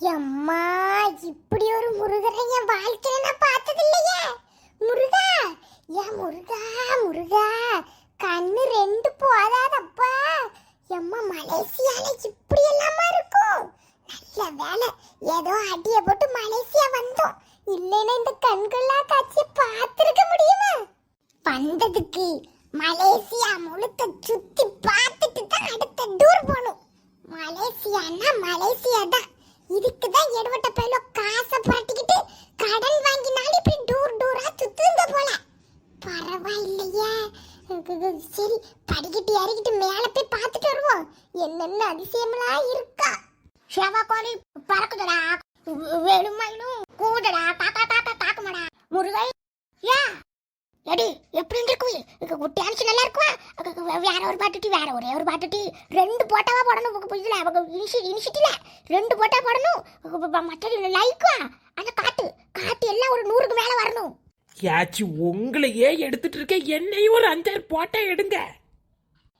எம்மா, இப்படி ஒரு முருகரை என் வாழ்க்கையில நான் பார்த்தது இல்லையே. முருகா, ஏன் முருகா, முருகா, கண்ணு ரெண்டு போதாதப்பா. எம்மா, மலேசியால இப்படி எல்லாமா இருக்கும். நல்ல வேலை, ஏதோ அடியை போட்டு மலேசியா வந்தோம். இல்லைன்னா இந்த கண்கள்லாம் காட்சியை பார்த்திருக்க முடியுமா? வந்ததுக்கு மலேசியா முழுக்க சுத்தி பார்த்துட்டு தான் அடுத்த டூர் போகணும். மலேசியான்னா மலேசியா தான். இதுக்குதான் எடுவட்ட பையில காசை புரட்டிக்கிட்டு கடன் வாங்கினாலும் இப்படி டூரா சுத்துங்க போல. பரவாயில்லையே. சரி, படிக்கிட்டு இறங்கிட்டு மேல போய் பார்த்துட்டு வருவோம். என்னென்ன அதிசயமெல்லாம் இருக்கா. ஷேவா கோழி பறக்குதடா, வேணுமாயினும் கூடடா, காக்கா காக்கா காக்குமாடா. முருகை யா எடி எப்படி இருக்கு? டான்ஸ் நல்லா இருக்குவா? வேற ஒரு பாட்டுட்டி, வேற ஒரே ஒரு பாட்டுட்டி. ரெண்டு போட்டாவா போடணும். இதுல அவங்க இனிஷிட்டில ரெண்டு போட்டா போடணும். மற்ற லைக்குவா அந்த காட்டு எல்லாம் ஒரு 100க்கு மேல வரணும். யாச்சி, உங்களையே எடுத்துட்டு இருக்க, என்னையும் ஒரு 5-6 போட்டா எடுங்க.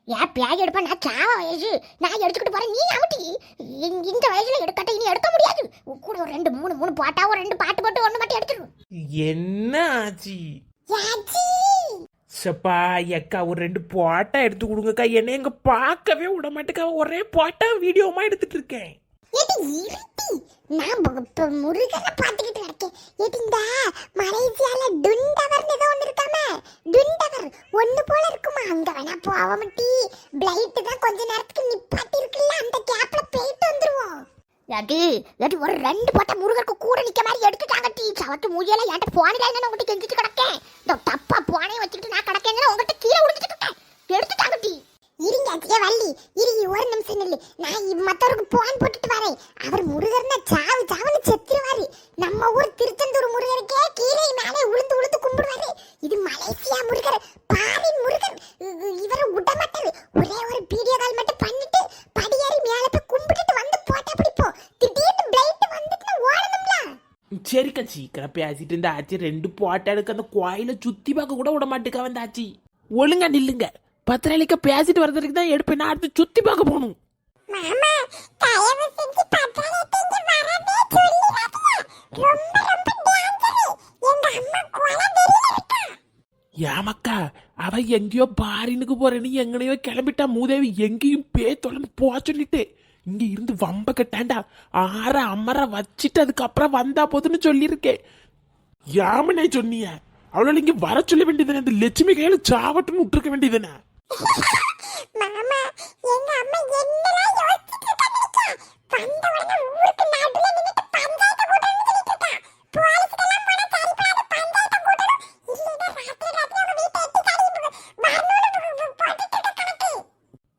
ஏன் பேக் எடுப்பா? நான் சாவ வயசு, நான் எடுத்துக்கிட்டு போறேன். நீ அமுட்டி இந்த வயசுல எடுக்கட்ட இனி எடுக்க முடியாது. கூட ஒரு 2-3 போட்டா ஒரு 2 பாட்டு போட்டு ஒண்ணு மட்டும் எடுத்துடும். என்ன ஆச்சி? சப்பா எக்கா, ஒரு 2 போட்டா எடுத்து கொடுங்கக்கா. என்ன எங்க பார்க்கவே விட மாட்டேக்கா. ஒரே போட்டா வீடியோமா எடுத்துட்டு இருக்கேன். நான் முருகனை பார்த்துக்கிட்டு இருக்கேன். இந்த மலேசியால டுண்டவர் ஏதோ ஒன்று இருக்காம, டுண்டவர் ஒன்று போல இருக்குமா? அங்க வேணா போவமட்டி. பிளைட் தான் கொஞ்ச நேரத்துக்கு நிப்பாட்டி இருக்குல்ல, அந்த கேப்ல போயிட்டு வந்துருவோம். ஒரு 2 போட்டா முருகருக்கு கூட நிக்க மாதிரி எடுத்துட்டாங்க. டீ சவத்து மூஞ்சியில என்கிட்ட போனில என்ன உங்ககிட்ட கெஞ்சிட்டு கிடக்கேன். இந்த தப்பா போனே வச்சுக்கிட்டு நான் கிடக்கேன்னு உங்ககிட்ட கீழே விழுந்துட்டு இருக்கேன். எடுத்துட்டாங்க. டீ இருங்க அத்தியே வள்ளி, இருங்க ஒரு நிமிஷம் நில்லு. நான் மத்தவருக்கு போன் போட்டுட்டு வரேன். அவர் முருகர்னா சாவுன்னு செத்துருவாரு. நம்ம ஊர் திருச்செந்தூர் முருகருக்கே கீழே மேலே உளுந்து கும்பிடுவாரு. இது மலேசியா முருகர், பாரின் முருகர். இவரை விட மாட்டாரு. ஒரே ஒரு வீடியோ கால் மட்டும் பண்ணிட்டு படியேறி மேலே போய் கும்பிட்டுட்டு வந்து போட்டா பிடிப்போம். திடீர்னு பிளைட் வந்துட்டு ஓடணும்ல. சரிக்கா, சீக்கிரம் பேசிட்டு இருந்த ஆச்சி 2 போட்டா எடுக்க அந்த கோயில சுத்தி பார்க்க கூட விட மாட்டேக்கா. வந்த ஆச்சி ஒழுங்கா நில்லுங்க. 10 நாளைக்கு பேசிட்டு வரதுக்கு தான் எடுப்பேன். நான் அடுத்து சுத்தி பார்க்க போகணும். மாமா, தயவு செஞ்சு பத்திரத்துக்கு வரவே சொல்லிராதீங்க. ரொம்ப டேஞ்சர். எங்க அம்மா கொலை வெறியில இருக்கா. ஏமக்கா, அவ எங்கேயோ பாரினுக்கு போறேன்னு எங்கனையோ கிளம்பிட்டா. மூதேவி எங்கேயும் தொலைந்து போ சொல்லிட்டு இங்க இருந்து வம்ப கட்டாண்டா. அம்மரை வச்சுட்டு அதுக்கப்புறம் வந்தா போதுன்னு சொல்லியிருக்கேன். யாமனே சொன்னிய அவளால இங்க வர சொல்ல வேண்டியதுனே. அந்த லட்சுமி கையில சாவட்டுன்னு விட்டுருக்க வேண்டியதுனே. மாமா, எங்க அம்மா என்னலாம் யோசிச்சிட்டு இருக்காங்க. வந்த உடனே ஊருக்கு நடுவுல நின்னுட்டு பஞ்சாயத்து கூட்டணும்னு சொல்லிட்டு இருக்கா. போலீஸ்க்கெல்லாம் போனா சரிப்படாத பஞ்சாயத்து கூட்டணும். இல்லைன்னா ராத்திரி அவங்க வீட்டை எட்டி காடிட்டு வரணும்னு போட்டுட்டு இருக்க கணக்கு.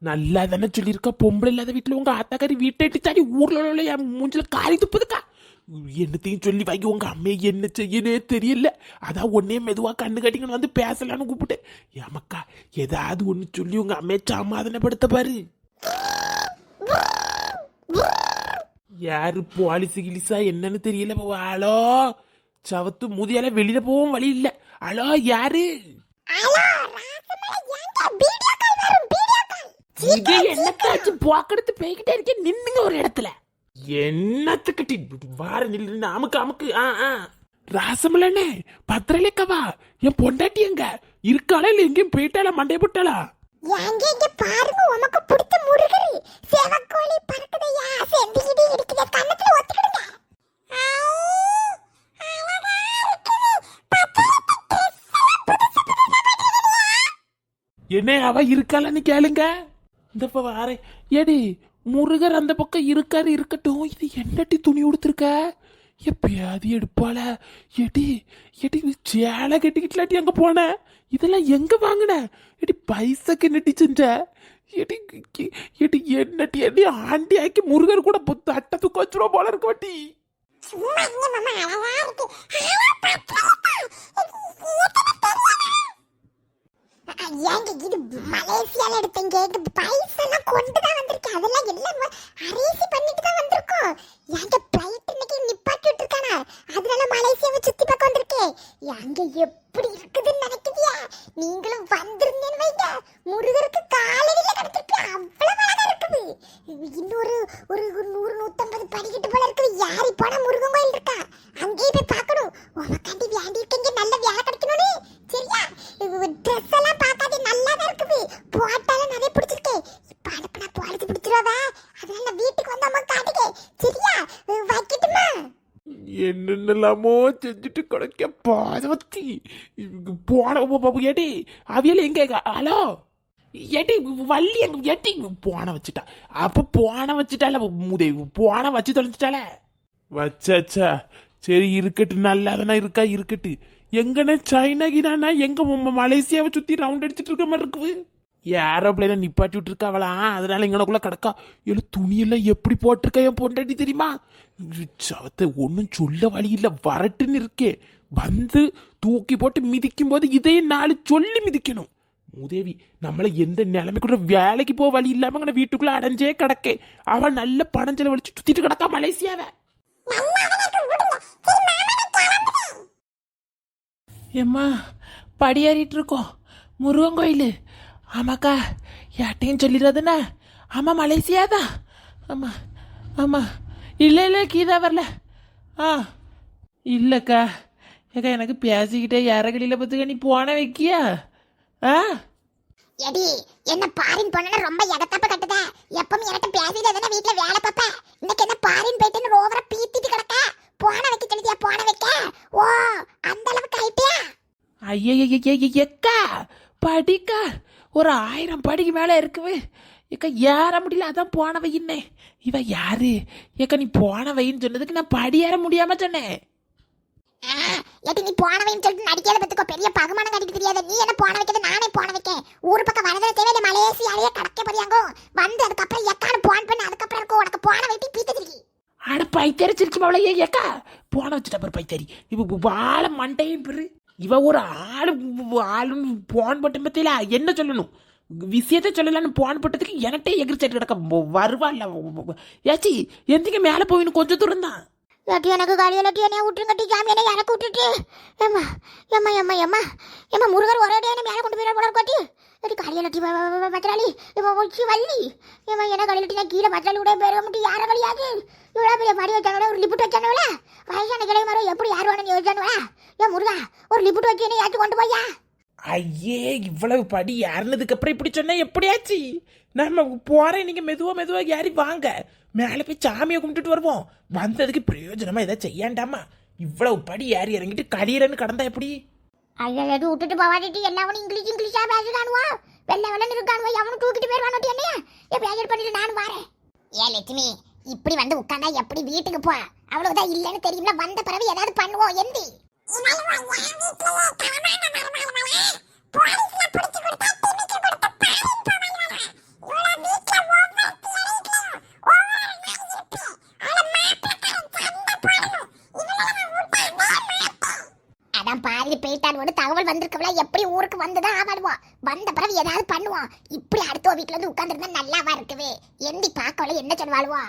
நல்லா தானே சொல்லியிருக்கா. பொம்பளை இல்லாத வீட்டுல உங்க ஆத்தாக்காரி வீட்டை எட்டி தாடி ஊர்ல உள்ள என் மூஞ்சில காரி துப்புதுக்கா. என்னத்தையும் சொல்லி வாங்கி உங்க அம்மையை என்ன செய்யனே தெரியல. அதான் ஒன்னே மெதுவா கண்ணு கட்டிங்கன்னு வந்து பேசலான்னு கூப்பிட்டேன். ஏமக்கா, ஏதாவது ஒண்ணு சொல்லி உங்க அம்மையை சமாதானப்படுத்த பாரு. யாரு போலீஸ் கிலிசா என்னன்னு தெரியல. ஹலோ, சவத்து முதியால வெளியில போகவும் வழி இல்ல. ஹலோ, யாரு? என்னத்தாச்சு போக்கெடுத்து போய்கிட்டே இருக்கேன். நின்னுங்க ஒரு இடத்துல. என்னத்துக்கிட்டி வார நில்லு. அமுக்கு. ராசமலனே, பத்திரலேக்கவா, என் பொண்டாட்டி எங்க இருக்காளா இல்ல எங்கேயும் போயிட்டாளா? மண்டைய போட்டாளா? எங்க பாருங்க, உமக்கு பிடிச்ச முருகர் சேவக்கோழி பறக்குதையா, செந்திகிடி இருக்குது. கண்ணத்துல ஒத்துக்கிடுங்க. என்ன அவ இருக்காளான்னு கேளுங்க. இந்த வாரே ஏடி முருகர் அந்த பக்கம் இருக்காரு. இருக்கட்டும், இது என்னட்டி துணி உடுத்திருக்க? எப்பயாவது எடுப்பாள? எடி சேலை கட்டிக்கிட்டலாட்டி அங்க போன. இதெல்லாம் எங்க வாங்கின? எடி பைசாக்கு என்னட்டி செஞ்ச? எடி என்னட்டி ஆண்டி ஆக்கி முருகர் கூட அட்டத்துக்கு வச்சிருவோம் போல இருக்க வட்டி. ஏங்க இது மலேசியால எடுத்தீங்க. இது பைசெல்லாம் கொண்டு தான் வந்திருக்கேன். அதெல்லாம் எல்லாம் அரேசி பண்ணிட்டு தான் வந்திருக்கோம். ஏங்க பிளைட் இன்னைக்கு நிப்பாட்டி விட்டுருக்கானா, அதனால மலேசியாவை சுத்தி பார்க்க வந்திருக்கேன். ஏங்க எப்படி இருக்குதுன்னு நினைக்குதியா? நீங்களும் வந்திருந்தேன்னு வைங்க, முருகருக்கு காலையில கிடைச்சிருக்கு. அவ்வளவு அழகா இருக்குது. இன்னொரு ஒரு 100-150 படிக்கிட்டு போல இருக்குது. ஏறி போனா முருகன் கோயில் இருக்கா, அங்கேயே போய் பார்க்கணும். உனக்காண்டி வேண்டி இருக்கீங்க, நல்ல வேலை கிடைக்கணும்னு. சரியா? ட்ரெஸ் எல்லாம் பார்க்காதே, நல்லா தான் இருக்குது. போட்டாலும் நிறைய பிடிச்சிருக்கு. இப்ப அனுப்புனா போலீஸ் பிடிச்சிருவா. அதனால நான் வீட்டுக்கு வந்து அம்மா காட்டுங்க. சரியா? வைக்கட்டுமா? என்னென்னலாமோ செஞ்சுட்டு கிடைக்க பாதவத்தி போன ஏடி அவியல் எங்க ஹலோ ஏடி வள்ளி எங்க ஏட்டி போன வச்சுட்டா. அப்ப போன வச்சுட்டால முதேவி போன வச்சு தொலைஞ்சிட்டால வச்சாச்சா. சரி இருக்கட்டு, நல்லாதானே இருக்கா இருக்கட்டு. எங்கன்னு சைனாகினா எங்க மலேசியாவை சுத்தி ரவுண்ட் அடிச்சிட்டு இருக்க மாதிரி இருக்குது. ஏரோப்ளைனை நிப்பாட்டி விட்டுருக்காவளா, அதனால எங்கனக்குள்ள கிடக்கா. இல்லை துணியெல்லாம் எப்படி போட்டிருக்கா என் பொண்டாட்டி தெரியுமா? சவத்தை ஒன்றும் சொல்ல வழி இல்லை, வரட்டுன்னு இருக்கே. வந்து தூக்கி போட்டு மிதிக்கும் போது இதையும் 4 சொல்லி மிதிக்கணும். உதவி நம்மளை எந்த நிலைமைக்குள்ள வேலைக்கு போக வழி இல்லாம வீட்டுக்குள்ள அடைஞ்சே கிடக்கே. அவன் நல்ல பணம் செலவழிச்சு சுத்திட்டு கிடக்கா மலேசியாவை. ஏம்மா படியேறிட்டு இருக்கோம் முருகன் கோயில். ஆமாக்கா, யார்ட்டையும் சொல்லிடுறதுண்ணா. ஆமாம் மலேசியா தான். ஆமாம் ஆமாம். இல்லை இல்லை கீதா வரல. ஆ இல்லைக்கா. ஏக்கா எனக்கு பேசிக்கிட்டே யாரகளியில் பார்த்துக்க நீ போன வைக்கியா? ஆ எடி என்ன பாரின் பண்ணனா ரொம்ப எகத்தப்ப கட்டுத. எப்பவும் என்கிட்ட பேசிட்டு தானே வீட்ல வேலை பாப்ப. இன்னைக்கு என்ன பாரின் போயிட்டு ரோவர பீத்திட்டு கிடக்க. போன வைக்க சொல்லியா? போன வைக்க. ஓ அந்த அளவுக்கு ஆயிட்டியா? ஐயக்கா படிக்கா ஒரு 1000 படிக்கு மேலே இருக்குது. ஏக்கா ஏற முடியல, அதான் போன வையின்னே. இவ யாரு? ஏக்கா நீ போன வைன்னு சொன்னதுக்கு நான் படி ஏற முடியாம சொன்னேன். எடி நீ போன வைன்னு சொல்லிட்டு நடிக்காத பத்துக்கோ. பெரிய பகுமானம் கட்டிட்டு தெரியாத நீ என்ன போன வைக்கிறது, நானே போன வைக்கேன். ஊர் பக்கம் வரதுல தேவையில்லை, மலேசியாலேயே கடக்க போறியாங்கோ. வந்து அதுக்கப்புறம் எக்கான போன் பண்ண, அதுக்கப்புறம் இருக்கும் உனக்கு போன வைட்டி பீத்திருக்கு. ஆட பைத்தறி சிரிச்சு மாவள. ஏக்கா போன வச்சுட்டா பாரு பைத்தறி. இவ வாழ மண்டையும் பெரு. இவ ஒரு ஆளும் போன் பட்டம் பத்தியில என்ன சொல்லணும், விஷயத்த சொல்லலான்னு போன் பட்டதுக்கு எனட்டே எகிரிச்சிட்டு கிடக்க வருவா. இல்ல ஏச்சி எந்திக்க மேலே போயின்னு கொஞ்சம் தூரம் தான். ஏட்டி எனக்கு காலையில் டீ என்னைய விட்டுருங்கட்டி, ஜாமியனை எனக்கு விட்டுட்டு. ஏம்மா ஏம்மா ஏம்மா ஏம்மா ஏம்மா முருகர் ஒரே டே மேலே கொண்டு போயிட போல இருக்கோட்டி. ஏட்டி காலையில் டீ மச்சலாளி இப்போ வச்சு வள்ளி. ஏம்மா என்ன காலையில் டீ நான் கீழே மச்சலாளி விட பேர மட்டும் யாரை வழியாது. இவ்வளோ பெரிய மடி வச்சாங்களே, ஒரு லிப்புட் வச்சானுவல. வயசான கிளை மாதிரி எப்படி யார் வேணும்னு யோசிச்சானுவா? ஏன் முருகா ஒரு லிப்புட் வச்சு என்ன யாச்சும் கொண்டு போயா? ஐயே இவ்வளவு படி ஏறினதுக்கு அப்புறம் இப்படி சொன்னா எப்படியாச்சு? நம்ம போறேன், நீங்க மெதுவா ஏறி வாங்க, மேலே போய் சாமியை கும்பிட்டுட்டு வருவோம். வந்ததுக்கு பிரயோஜனமா ஏதாவது செய்யாண்டாமா? இவ்வளவு படி ஏறி இறங்கிட்டு கடியறன்னு கடந்தா எப்படி? ஐயா எது விட்டுட்டு போவாட்டி எல்லாவனும் இங்கிலீஷா பேசுறானுவா. வெள்ளன்னு இருக்கானுவா. எவனும் தூக்கிட்டு போயிடுவானோட்டி என்னைய. எப்படியாச்சும் பண்ணிட்டு நானும் வரேன். ஏன் லட்சுமி இப்படி வந்து உட்காந்தா எப்படி வீட்டுக்கு போ? அவ்வளவுதான் இல்லைன்னு தெரியும்ல. வந்த பிறகு ஏதாவது பண்ணுவோம். எந்தி அதான் பாதி போயிட்டான்னு தகவல் வந்திருக்கவள. எப்படி ஊருக்கு வந்துதான் ஆவாடுவோம். வந்த பிறகு ஏதாவது பண்ணுவோம். இப்படி அடுத்த வீட்டுல வந்து உட்கார்ந்துருந்தா நல்லாவா இருக்குவே. எந்தி பார்க்கவள என்ன சொல்லுவாளுவோ.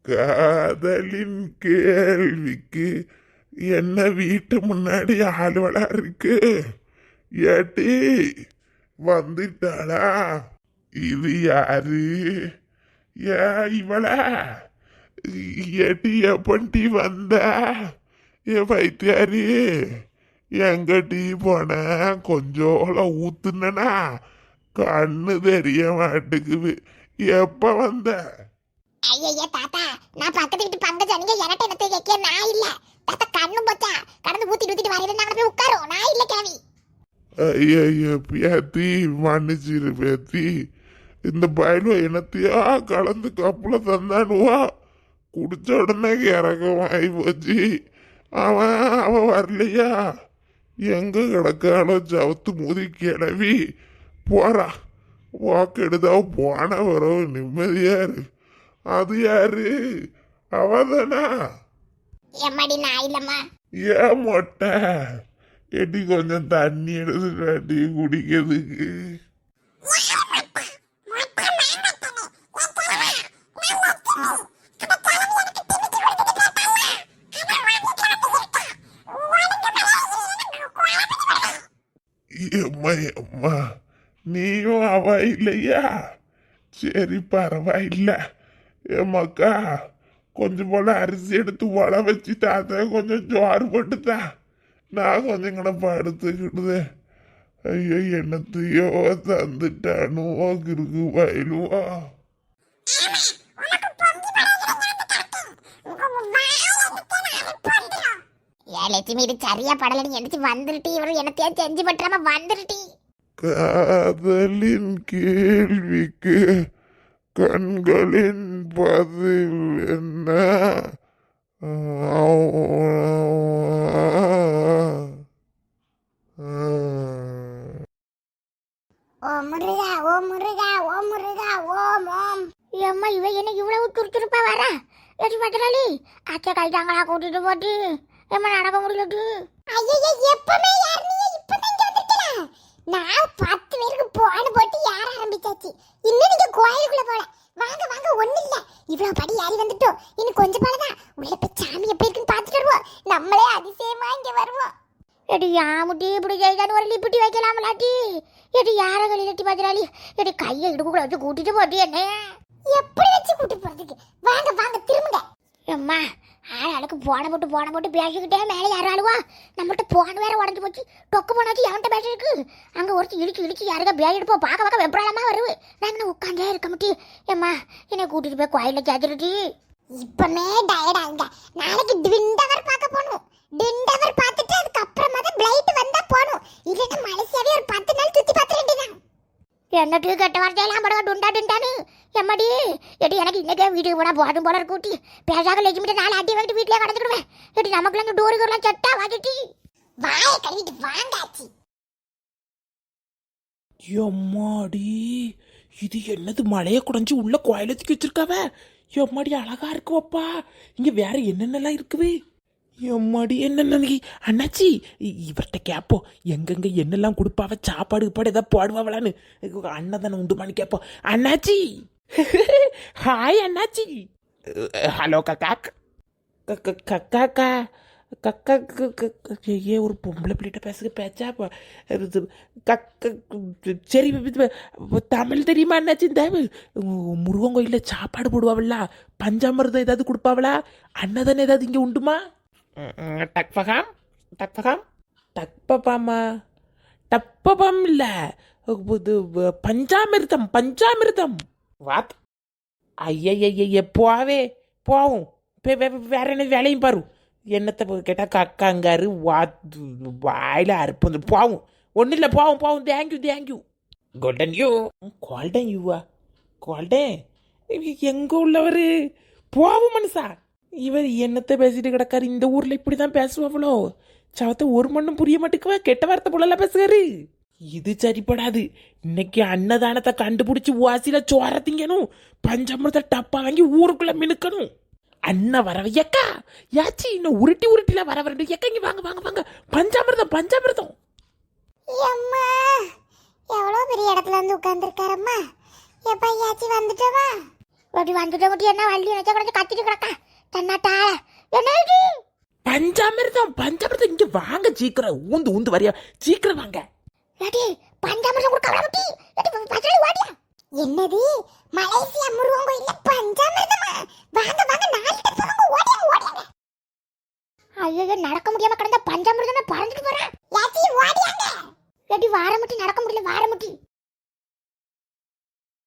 காதலின் கேள்விக்கு என்ன வீட்டு முன்னாடி ஆளுவலா இருக்கு. ஏட்டி வந்துட்டாளா? இது யாரு? இவளா? ஏட்டி எப்பண்டி வந்த? என் பைத்தியாரி எங்க டீ போன? கொஞ்சோல ஊத்துனா கண்ணு தெரிய மாட்டுக்குது. எப்ப வந்த? ஐயா தாத்தா நான் பக்கத்து வீட்டு பங்கஜானிங்க எனட்ட என்னத்தை கேட்க நான் இல்ல. தாத்தா கண்ணும் போச்சா கடந்து ஊத்திட்டு வரது. நாங்க போய் உட்காரோம். நான் இல்ல கேவி. ஐயோ பேத்தி மன்னிச்சிரு பேத்தி. இந்த பயலு என்னத்தையா கலந்து கப்புல தந்தானுவா. குடிச்ச உடனே இறக்கமாயி போச்சு. அவன் வரலையா? எங்க கிடக்காளோ சவுத்து முதி கிளவி போறா. வாக்கெடுதா போன வரவு நிம்மதியா இருக்கு. அது யாரு? அவதானா? எம்மாடி நான் இல்லம்மா. ஏன் மொட்டை எட்டி கொஞ்சம் தண்ணி எடுத்து குடிக்கிறதுக்கு. எம்மா எம்மா நீயும் அவ இல்லையா? சரி பரவாயில்ல. ஏமாக்கா கொஞ்சம் போல அரிசி எடுத்து உழ வச்சு தாத்த கொஞ்சம் ஜோறு போட்டுதா. நான் கொஞ்சம் இங்கட படுத்துக்கிடுது. ஐயோ என்னத்தையோ தந்துட்டானுவோ கிருக்கு வயலுவோ. லட்சுமி இது சரியா படலன்னு எந்திரிச்சு வந்துருட்டி. இவரு என்னத்தையா செஞ்சு பற்றாம வந்துருட்டி. காதலின் கேள்விக்கு கண்களின் பதில் என்ன? ஓ முருகா ஓ முருகா ஓ முருகா ஓம் ஓம். அம்மா இவ என்ன இவ்வளவு துருத்துருப்பா வரா? லட்சுமி பத்திராளி அத்தை கைட்டாங்களா கூட்டிட்டு போட்டு ஏமா நடக்க முடியலட்டு. ஐயோ எப்பமே யார் நீ இப்பதான் வந்துட்டீங்களா? நான் 10 பேருக்கு போன் போட்டு யார ஆரம்பிச்சாச்சு. இன்னும் நீங்க கோயிலுக்குள்ள போல. வாங்க வாங்க ஒண்ணு இல்ல. இவ்வளவு படி ஏறி வந்துட்டோம். இன்னும் கொஞ்சம் போலதான் உள்ள போய் சாமி எப்படி இருக்குன்னு பார்த்துட்டு வருவோம். நம்மளே அதிசயமா இங்க வருவோம். எடி யாமுட்டி இப்படி ஜெயிக்கான்னு ஒரு லிப்பிட்டி வைக்கலாமலாட்டி. எடி யார கழிலட்டி பத்திராளி எடி கையை இடுக்குள்ள வச்சு கூட்டிட்டு போட்டி என்ன எப்படி வச்சு கூட்டி போறதுக்கு? வாங்க வாங்க திரும்புங்க. அம்மா ஆளுக்கு போன போட்டு பேசிக்கிட்டே மேலே யாரும் ஆளுவா? நம்மகிட்ட போன வேற உடஞ்சு போச்சு. டொக்கு போனாச்சு எவன்கிட்ட பேசிருக்கு? அங்கே ஒருத்தி இழுக்கி யாருக்கா பேய் எடுப்போம். பார்க்க வெப்படாம வருவு. நாங்கள் உட்காந்தே இருக்க முட்டி. ஏம்மா என்னை கூட்டிட்டு போய் கோயிலில் சேர்த்துருட்டி. இப்பமே டயர்டாங்க. நாளைக்கு டிண்டவர் பார்க்க போகணும். டிண்டவர் பார்த்துட்டு அதுக்கப்புறமா தான் பிளைட் வந்தா போகணும். இல்லைன்னா மலேசியாவே ஒரு 10 நாள் சுற்றி பார்த்துட்டு வேண்டியதான். என்னட்டு கெட்ட வார்த்தையெல்லாம் படுவா டுண்டா டுண்டான்னு. எம்மாடி எடி எனக்கு இன்னைக்கே வீட்டுக்கு போனால் போதும் போல கூட்டி பேசாக லட்சுமிட்டு 4 அடி வாங்கிட்டு வீட்டிலே கடந்துடுவேன். எடி நமக்குள்ள அங்கே டோருக்குலாம் சட்டா வாங்கிட்டு வாயை கழுவிட்டு வாங்காச்சு. எம்மாடி இது என்னது மழையை குடைஞ்சு உள்ள கோயிலத்துக்கு வச்சிருக்காவ? எம்மாடி அழகா இருக்குவப்பா. இங்க வேற என்னென்னலாம் இருக்குது? எம்மாடி என்னென்ன அண்ணாச்சி இவர்கிட்ட கேட்போம். எங்கெங்க என்னெல்லாம் கொடுப்பாவ? சாப்பாடு கீப்பாடு ஏதாவது போடுவாங்களான்னு அண்ணன் உண்டுமான்னு கேட்போம். அண்ணாச்சி ஹாய் அண்ணாச்சி. ஹலோ கக்கா கக்கா கக்கா ஏ ஒரு பொம்பளை பிள்ளைகிட்ட பேச்சா சரி தமிழ் தெரியுமா அண்ணாச்சி? இந்த முருகன் கோயிலில் சாப்பாடு போடுவாவில்ல, பஞ்சாமிர்தம் ஏதாவது கொடுப்பாவளா? அன்னதானே ஏதாவது இங்கே உண்டுமா? டக்பகாம் டக்பகாம் டக்பபாமா டப்பபாம் இல்ல இது பஞ்சாமிர்தம் பஞ்சாமிர்தம் வாத். ஐய போவே போவும் வேற என்ன வேலையும் பாரு. என்னத்தை கேட்டால் கக்காங்காரு வாயில அறுப்பு வந்து போவும். ஒன்றும் இல்லை போவும். தேங்க்யூ கோல்டன் யூவா கோல்டன் எங்க உள்ளவர் போவும் மனுஷா. இவர் என்னத்தை பேசிட்டு கிடக்காரு? இந்த ஊர்ல இப்படிதான் பேசுவாங்களோ? சவத்தை ஒரு மண்ணும் புரிய மாட்டேக்குவா. கெட்ட வார்த்தை போலலாம் பேசுறாரு. இது சரிப்படாது. இன்னைக்கு அன்னதானத்தை கண்டுபிடிச்சு வாசியில சோற திங்கணும். பஞ்சாமிரத டப்பா வாங்கி ஊருக்குள்ள மினுக்கணும். அண்ணன் வரவையக்கா யாச்சி இன்னும் உருட்டில வர வரண்டு எக்கா இங்க வாங்க பஞ்சாமிரதம். அம்மா எவ்வளவு பெரிய இடத்துல வந்து உட்கார்ந்துருக்காரம்மா. எப்ப யாச்சி வந்துட்டவா? அப்படி வந்துட்டு என்ன வள்ளி வச்சா கூட கத்திட்டு கிடக்கா தன்னாட்டா. என்ன இது? பஞ்சாமிரதம் இங்க வாங்க சீக்கிரம். ஊந்து வரியா சீக்கிரம் வாங்க. ஏடி பஞ்சாமிரதம் கொடுக்க வரட்டி. ஏடி பச்சளை வாடியா. என்னது மலேசியா முருகன் கோயில்ல பஞ்சாமிரதமா? வாங்க 4 ஸ்டெப் ஓடியாங்க. ஐயோ நடக்க முடியாம கிடந்த பஞ்சாமிரதமே பறந்துட்டு போறா. யாச்சி ஓடியாங்க. ஏடி வாரமுட்டி நடக்க முடியல வாரமுட்டி.